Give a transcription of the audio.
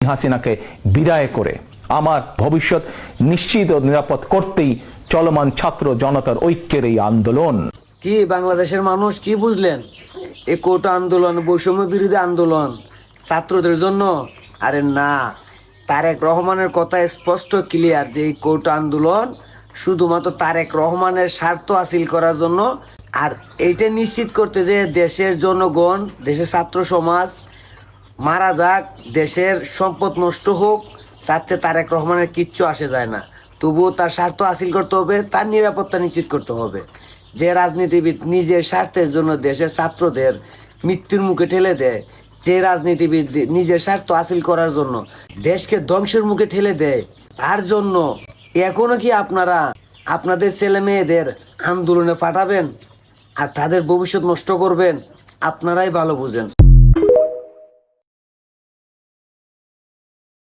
হাসিনাকে বিদায় করে আমার ভবিষ্যৎ নিশ্চিত ও নিরাপদ করতেই চলমান ছাত্র জনতার ঐক্যের এই আন্দোলন। কি বাংলাদেশের মানুষ কি বুঝলেন? এই কোটা আন্দোলন, বৈষম্য বিরোধী আন্দোলন ছাত্রদের জন্য? আরে না, তারেক রহমানের কথা স্পষ্ট ক্লিয়ার যে এই কোটা আন্দোলন শুধুমাত্র তারেক রহমানের স্বার্থ হাসিল করার জন্য। আর এইটা নিশ্চিত করতে যে দেশের জনগণ, দেশের ছাত্র সমাজ মারা যাক, দেশের সম্পদ নষ্ট হোক, তার চেয়ে তারেক রহমানের কিচ্ছু আসে যায় না। তবুও তার স্বার্থ হাসিল করতে হবে, তার নিরাপত্তা নিশ্চিত করতে হবে। যে রাজনীতিবিদ নিজের স্বার্থের জন্য দেশের ছাত্রদের মৃত্যুর মুখে ঠেলে দেয়, যে রাজনীতিবিদ নিজের স্বার্থ হাসিল করার জন্য দেশকে ধ্বংসের মুখে ঠেলে দেয়, তার জন্য এখনো কি আপনারা আপনাদের ছেলে মেয়েদের আন্দোলনে পাঠাবেন আর তাদের ভবিষ্যৎ নষ্ট করবেন? আপনারাই ভালো বুঝেন।